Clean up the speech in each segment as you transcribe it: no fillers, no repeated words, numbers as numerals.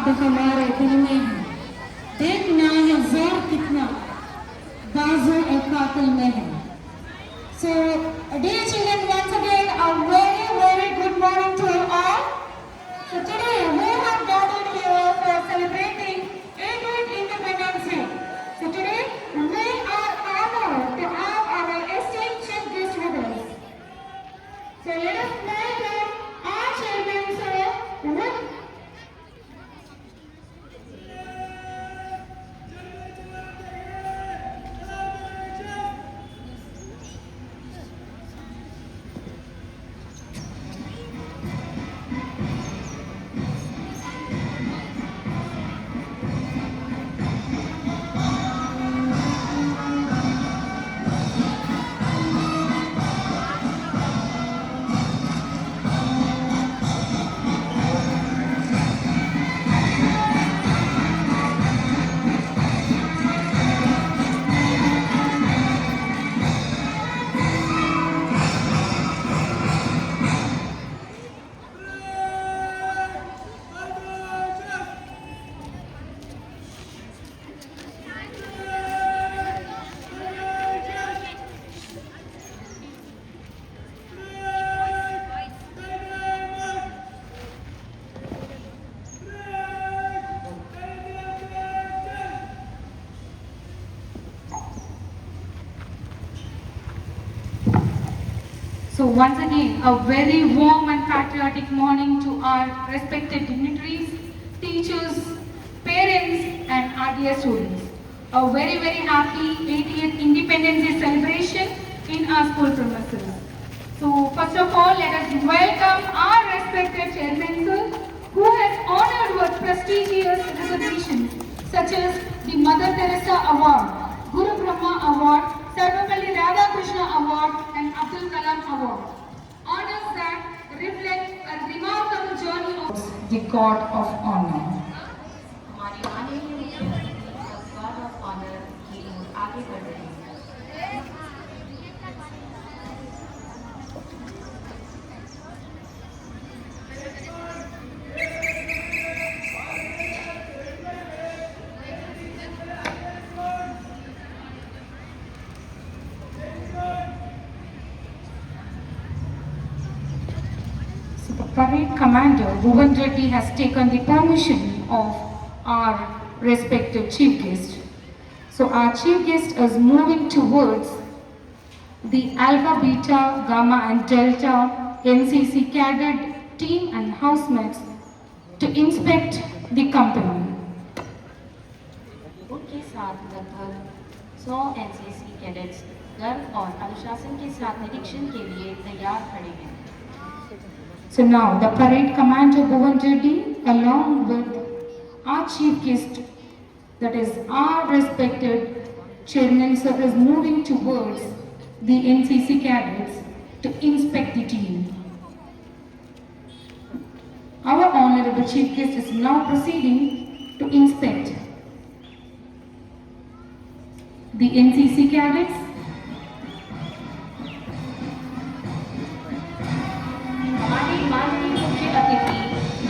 अब हमारे दिल में है, देखना है जोर कितना बाजू ए कातिल में है. So, dear children, once again, a very, very good morning to you all. So today we have gathered here for celebrating 88th Independence Day. So today we are honored to have our esteemed chief guest with us. So let us welcome our chairman, sir, with So once again, a very warm and patriotic morning to our respected dignitaries, teachers, parents and RDS students. A very, very happy 80th Independence Day celebration in our school premises. So first of all, let us welcome our respected chairman sir, who has honored with prestigious recognitions such as the Mother Teresa Award, Guru Brahma Award, Sarvapalli Radhakrishna Award and Abdul Kalam Award. Honors that reflect a remarkable journey of the God of Honor. हमारी माननीय God of honour की ओर आगे बढ़ रही है. The parade commander Bhuvan Reddy has taken the permission of our respected chief guest. So our chief guest is moving towards the Alpha, Beta, Gamma and Delta NCC cadet team and housemates to inspect the company. उनके साथ लगभग 100 NCC cadets गर्व और अनुशासन के साथ निरीक्षण के लिए तैयार खड़े हैं. So now the parade commander Bhuvan Reddy along with our chief guest, that is our respected chairman sir, is moving towards the NCC cadets to inspect the team. Our honorable chief guest is now proceeding to inspect the NCC cadets. हमारी माननीय मुख्य अतिथि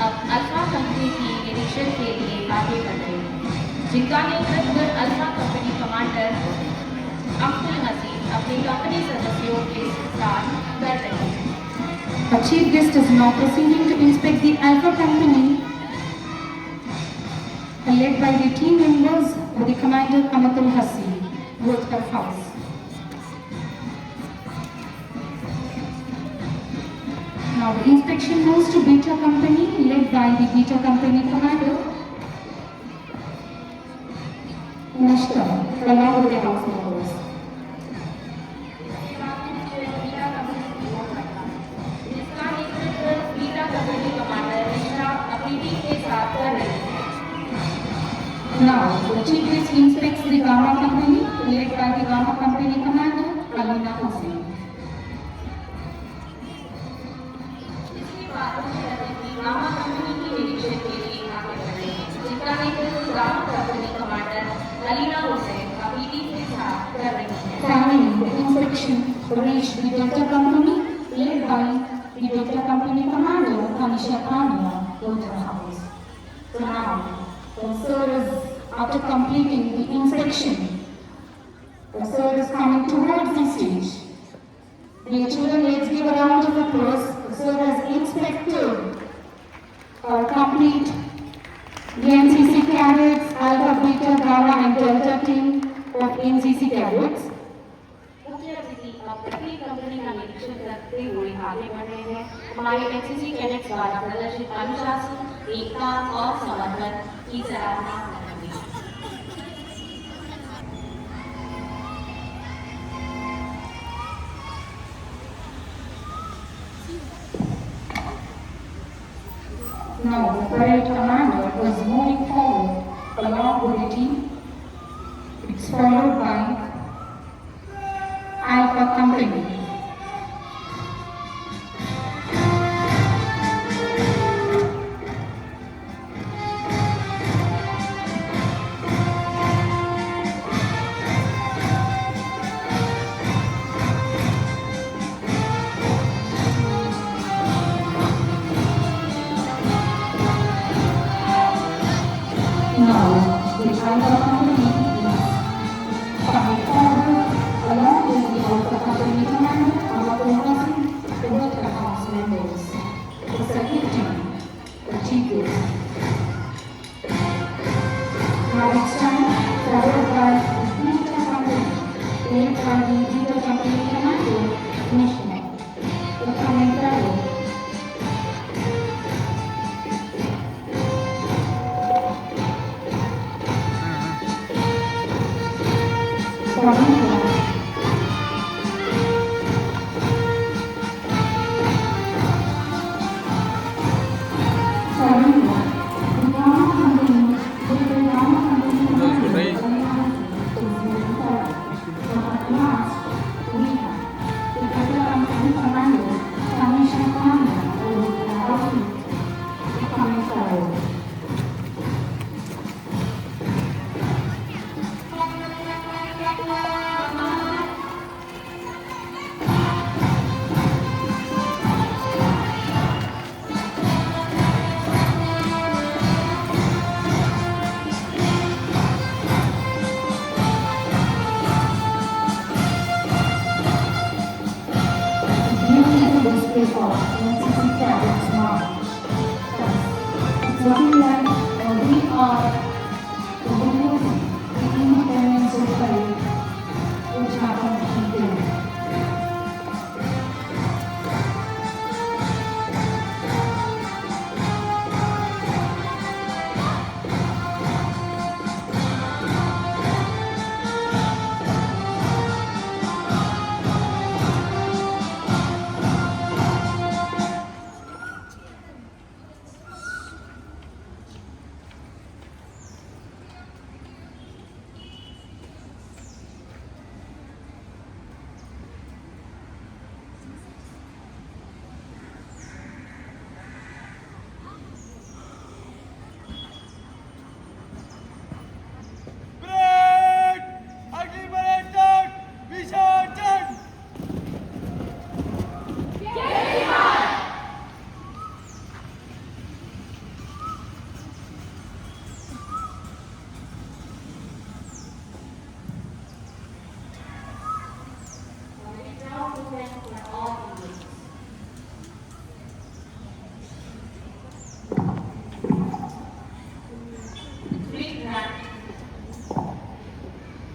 अब alpha company की निरीक्षण के लिए आगे बढ़ रहे हैं, जिनका नेतृत्व अल्फा कंपनी कमांडर अब्दुल हसीन अपनी कंपनी सदस्यों के साथ कर रहे हैं. Our chief guest is now proceeding to inspect the Alpha company, led by the team members with the commander Amatul Hassi, Roadkar House. Now the inspection moves to Beta company, led by the Beta company commander Nashta, along with the house members. जिसका नेतृत्व beta company commander निशा अपनी team के साथ कर रही है. Now the chief guest inspects the Gamma company, led by the Gamma company commander Alina Hussain. इसके बाद मुख्य अतिथि गामा कंपनी की निरीक्षण के लिए आगे बढ़ रहे हैं, जिसका नेतृत्व gamma company commander Alina Hussain अपनी टीम के साथ कर रही है. Finally, the inspection reached the Delta company, led by the Delta company commander Tanisha Kania, Roadkar House. So now sir is, after completing the inspection, the sir is coming towards the stage. Dear children, let's give a round of applause. The sir has inspected or complete the NCC cadets, Alpha, Beta, Gamma and Delta team of NCC cadets. मुख्य अतिथि अब प्रत्येक company का निरीक्षण करते हुए आगे बढ़ रहे हैं। हमारे एनसीसी कैडेट्स द्वारा प्रदर्शित अनुशासन, एकता और समर्पण की सराहना करेंगे। Now, the parade commander was moving forward along with the team. It's followed by Alpha Company. Now, the Alpha Company is coming forward along with the Alpha Company commander, our progressing the worker house members, the secretary, the chief. Now it's time followed by the Beta Company, led by the Beta Company commander, Commissioner, the coming forward. Looking like we are the winners of the Independence Day Parade, which happened today.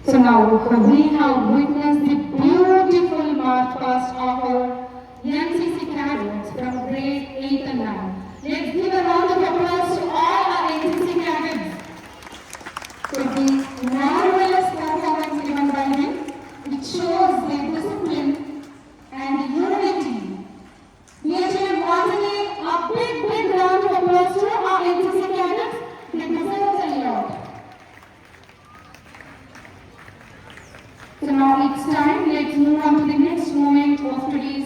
So now we have witnessed the beautiful march past of our NCC cadets from grade 8 and 9. Let's give a round of applause to all our NCC cadets for the marvelous performance given by them. It shows their discipline and unity. Dear children, once again, a big round of applause to our NCC cadets. They deserve a lot. So now it's time, let's move on to the next moment of today's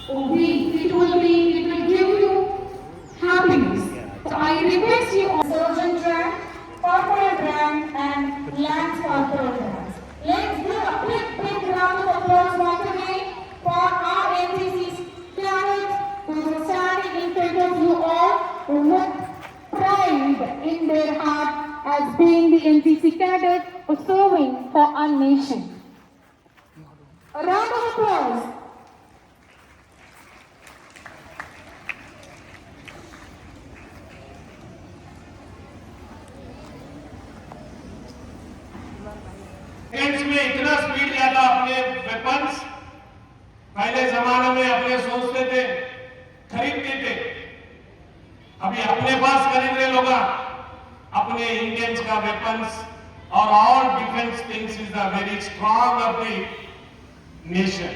it will give you happiness. So I request you all. Surgeon Track, Corporate Brand, and Lands Corporate Brands. Let's give a big round of applause once again for our NCC's cadets who are standing in front of you all with pride in their heart as being the NCC cadet serving for our nation. A round of applause. Seconds में इतना speed ज्यादा अपने weapons पहले जमाने में अपने सोचते थे, खरीदते थे। अभी अपने पास खरीद रहे लोग अपने इंडियंस का वेपन्स और all defence things is the very strong of the nation.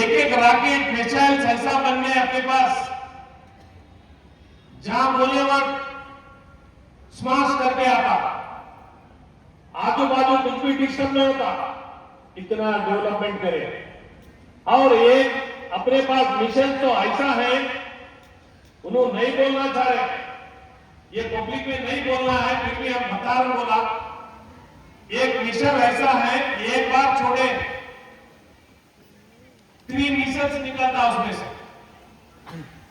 एक एक रॉकेट मिसाइल्स ऐसा बन गए अपने पास, जहां बोले वहां स्माश करके आता, आजू बाजू कुछ भी डिस्टर्ब नहीं होता, इतना डेवलपमेंट करे। और ये अपने पास मिशन तो ऐसा है, उन्होंने नहीं बोलना चाह रहे, ये पब्लिक में नहीं बोलना है, फिर भी हम बता रहे बोला। एक मिशन ऐसा है, एक बार छोड़े 3 मिशन्स निकलता उसमें से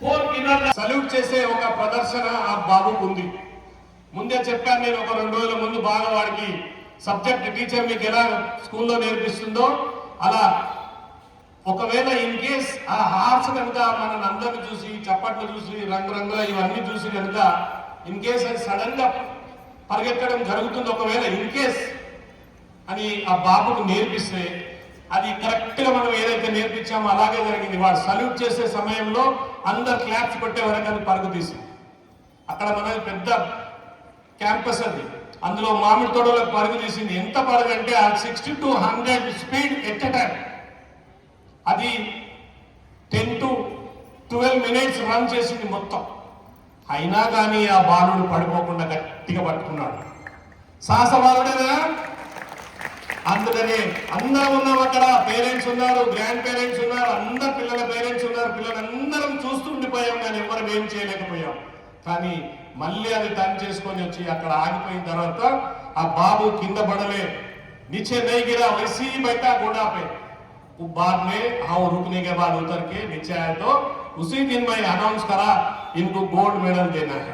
4 किलोमीटर సల్యూట్ చేసే ఒక ప్రదర్శన ఆ బాబుకు ఉంది. ముందే చెప్పాను నేను, ఒక 2 రోజుల ముందు బాగా వాడికి సబ్జెక్ట్ టీచర్ మీకు ఎలా స్కూల్లో నేర్పిస్తుందో అలా ఒకవేళ ఇన్ కేస్ ఆ హార్ట్స్ కనుక మన అందరిని చూసి చప్పట్లు చూసి రంగురంగుల ఇవన్నీ చూసి కనుక ఇన్ కేస్ అది సడన్ గా పరిగెత్తడం జరుగుతుంది, ఒకవేళ ఇన్ కేస్ అని ఆ బాబుకు నేర్పిస్తే అది కరెక్ట్ గా మనం ఏదైతే నేర్పించామో అలాగే జరిగింది. వాడు సల్యూట్ చేసే సమయంలో అందరు క్లాప్స్ కొట్టే వరకు అది పరుగు తీసి, అక్కడ మనది పెద్ద క్యాంపస్ అది, అందులో మామిడి తోటలకు పరుగు తీసింది. ఎంత పరుగు అంటే 60 to 100 speed at a time. అది 10 to 12 మినిట్స్ రన్ చేసింది మొత్తం. అయినా కానీ ఆ బాలుడు పడిపోకుండా గట్టిగా పట్టుకున్నాడు. సాహస బాలుడేనా? అందుకనే అందరం ఉన్నాం అక్కడ, పేరెంట్స్ ఉన్నారు, గ్రాండ్ పేరెంట్స్ ఉన్నారు, అందరు పిల్లల పేరెంట్స్ ఉన్నారు, పిల్లలందరం చూస్తూ ఉండిపోయాం, కానీ ఎవరు ఏం చేయలేకపోయాం. కానీ మళ్ళీ అది టర్న్ చేసుకొని వచ్చి అక్కడ ఆగిపోయిన తర్వాత ఆ బాబు కింద పడలే, नीचे नहीं गिरा, वैसे ही बैठा घोड़ा पे। वो बाद में हाँ रुकने के बाद उतर के नीचे आए तो उसी दिन मैं अनाउंस करा इनको गोल्ड मेडल देना है।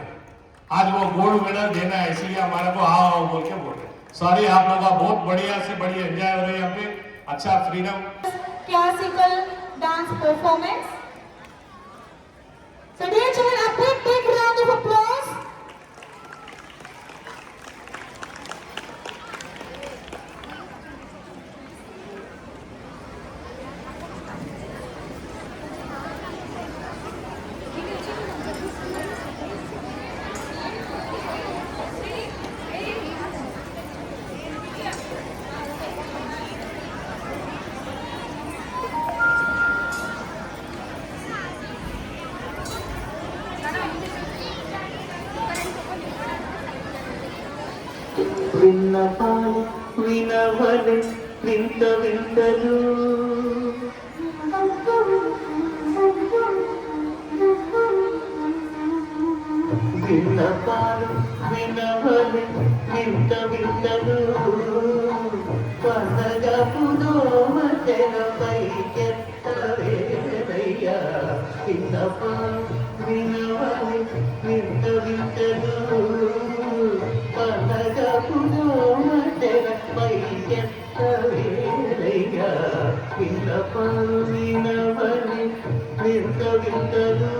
आज वो गोल्ड मेडल देना है, इसलिए हमारे को हाँ बोल के बोल रहे। सॉरी, आप लोग का बहुत बढ़िया से बढ़िया एंजॉय हो रहे हैं यहाँ पे, अच्छा freedom. Classical dance performance. So dear children, a big round of applause. విన్నపాలు వినవలె వింత వింతలు విన్నపాలు వినవలె వింత వింతలు పండగపు దోమ తెరపై చెత్తవేదయ్యా. విన్నపాలు వినవలె వింత వింతలు పండగపు దోమ తెరపై చెత్తవేదయ్యా. విన్నపాలు వినవలె వింత వింతలు.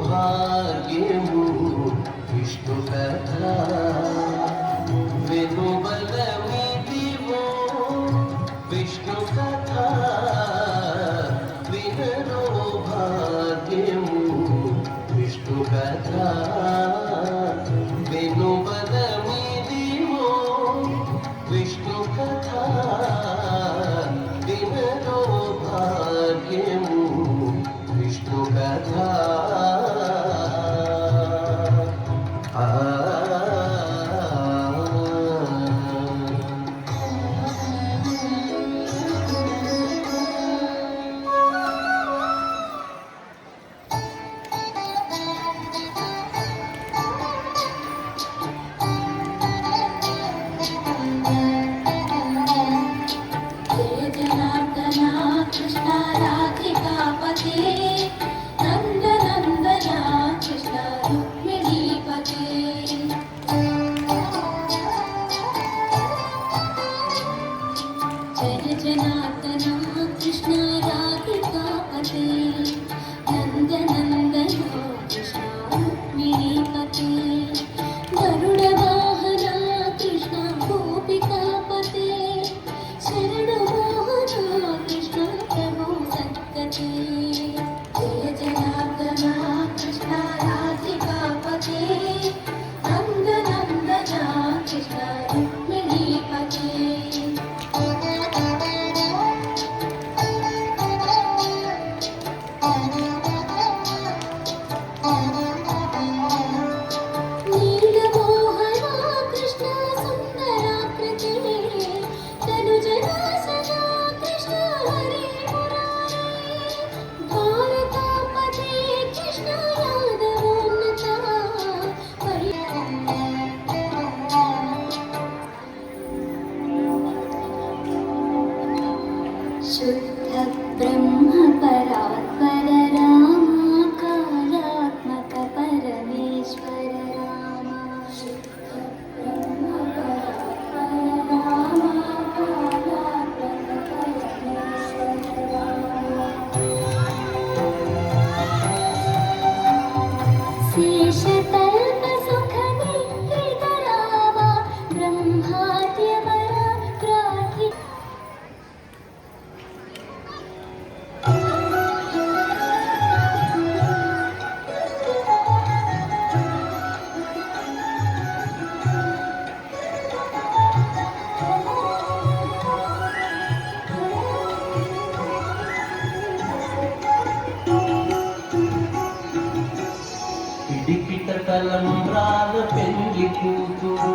భాగ్యము విష్ణు కథ వెనుబలమిదివో విష్ణు కథ వినరో భాగ్యము విష్ణు కథ వెనుబలమిదివో విష్ణు కథ వినరో భాగ్యము విష్ణు కథ जय जनार्दना कृष्ण राधिकापते नंद नंदना कृष्ण रुक्मिणीपते जय जनार्दना कृष्ण राधिकापते नंद नंदना कृष्ण रुक्मिणीपते गरुड़ वाहना कृष्ण गोपिकापते शरण मोहना कृष्ण प्रभु सद्गते जय जनार्दना कृष्ण राधिकापते नंद नंदना कृष्ण रुक्मिणीपते नीलमोहना कृष्ण सुंदराकृते तनुजनासना कृष्ण हरे मुरारे द्वारकापते कृष्ण यादवोन्नता शुद्ध ब्रह्म परात्पर रामा कालात्मक परमेश्वर रामा शुद्ध ब्रह्म परात्पर रामा कालात्मक परमेश्वर रामा शेषतल्प सुख निद्रित रामा ब्रह्माद्यवर प्रार्थि పిడికిట తలంబ్రాల పెళ్లి కూతురు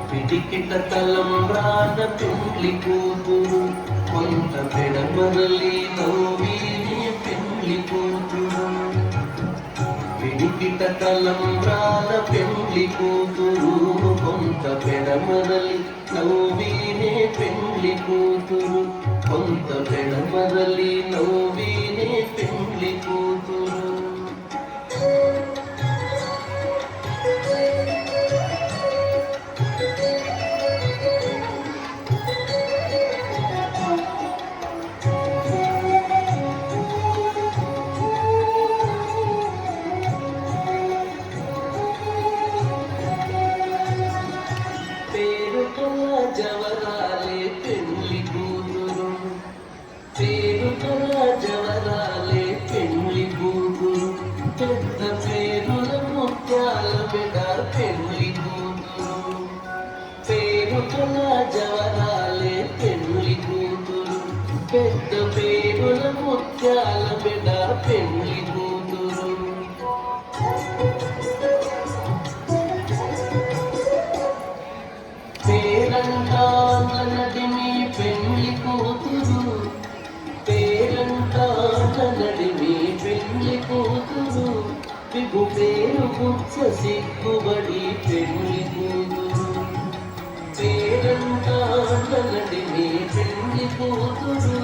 పిడికిట తలంబ్రాల పెళ్లి కూతురు కొంత పెడమరలి నవ్వీని పెళ్లి కూతురు పిడికిట తలంబ్రాల పెళ్లి కూతురు కొంత పెడమరలి నవ్వీనే పెళ్లి కూతురు కొంత పెడమరలి నవ్వీనే పెళ్లి కూతురు పేరుకల జవరాలే పెళ్లి కూతురు పేరుకల జవరాలే పెళ్లి కూతురు పెద్ద పేరుల ముత్యాల బిడ్డ పెళ్లి కూతురు పేరుకల జవరాలే పెళ్లి కూతురు పెద్ద పేరుల ముత్యాల బిడ్డ పెళ్లి కూతురు పేరంటానది మీ పెళ్లి కూతురు పేరంటానది మీ పెళ్లి కూతురు విగు పేరు పుచ్చ సిగ్గుబడి పెళ్లి కూతురు పేరంటానది మీ పెళ్లి కూతురు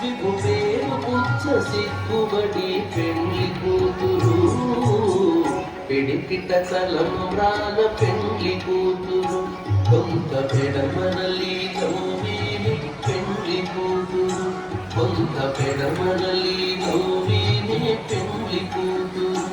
విగు పేరు పుచ్చ సిగ్గుబడి పెళ్లి కూతురు పిడికిట తలంబ్రాల పెండ్లి కూతురు కొంత పెడమరలి నవ్విని పెండ్లి కూతురు కొంత పెడమరలి నవ్విని పెండ్లి కూతురు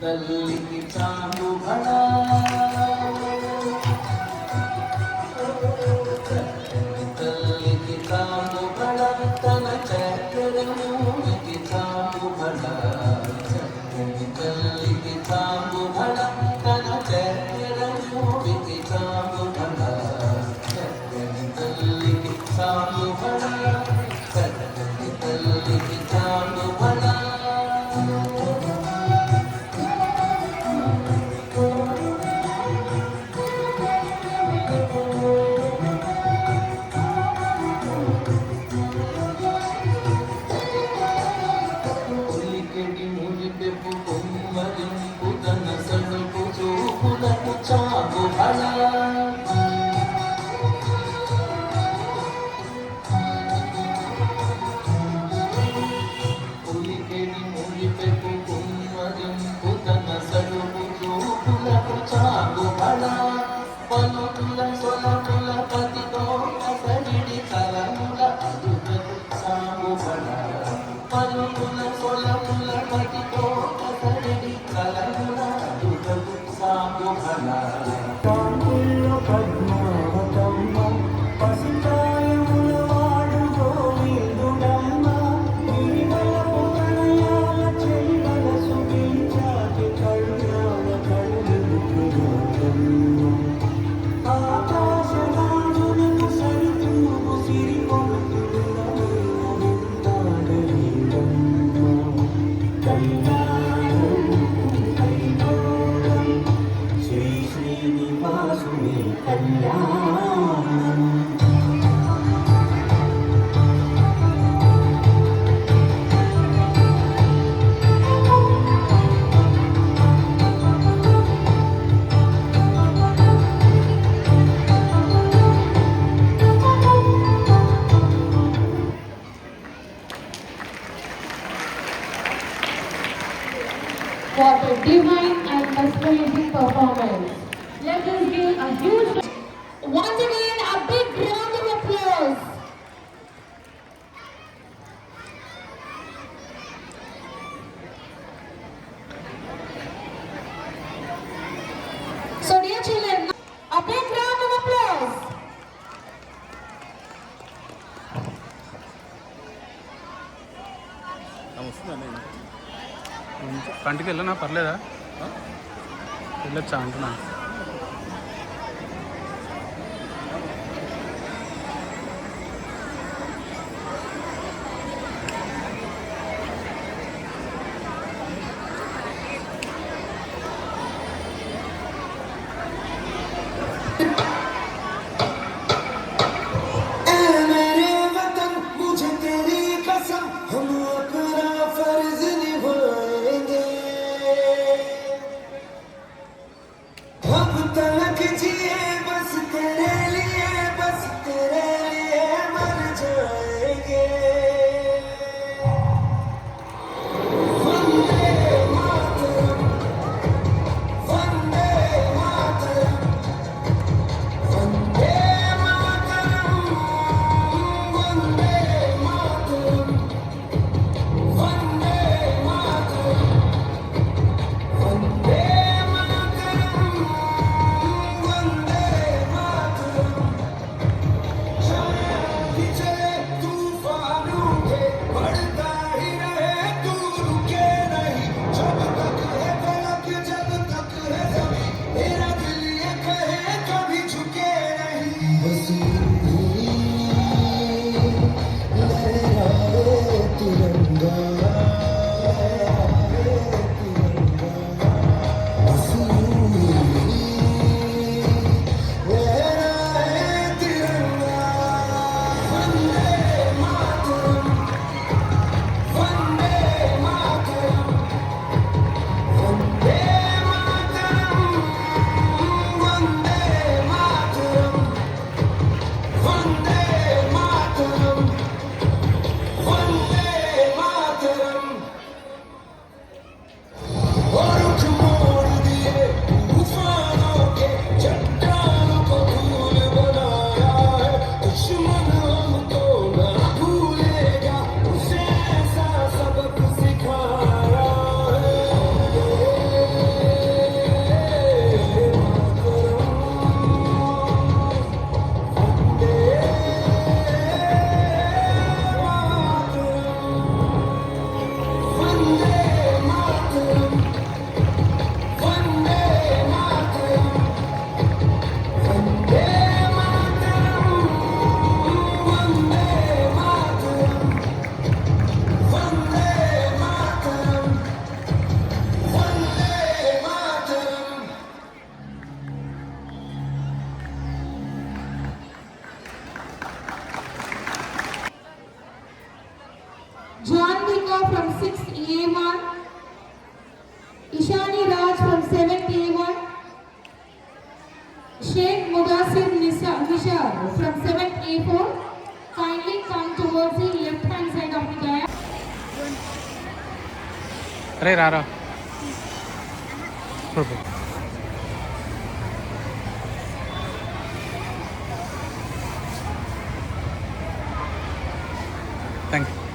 తల్లికి చాము బడా తల్లికి చాము బడా తన చక్కెర మూడికి చాము బడా తల్లికి చాము బడా తన చక్కెర మూడికి చాము బడా తల్లికి చాము బడా తల్లికి చాము బడా చాపు బడా ఉలికెడి ములిపెపు కుమ్మరింపు తన సడుపు చూపులకు చాపు బడా పలుకుల సొలకుల పతితో కసడిడి కలముల అదుటకు చాపు బడా పలుకుల సొలకుల పతితో కసడిడి కలముల అదుటకు చాపు బడా పద్మావతమ్మ పసికాయముల వాడు గోవిందుడమ్మ నీవలపు ప్రణయాల చెల్లల సుఖించాటి కళ్యాణ కళ్ళుమ్మ ఆకాశరాజులకు సరితూగు సిరి శ్రీ శ్రీనివాసుని కళ్యాణం What a divine and mesmerizing performance. Let us give a huge Once again, a big round of applause. So dear children, a big round of applause. కంటికి వెళ్ళనా పర్లేదా వెళ్ళొచ్చా అంటున్నా हम Saint Mudassir Nishar from 7th A4. Kindly come towards the left hand side of the dais. अरे रारा thank you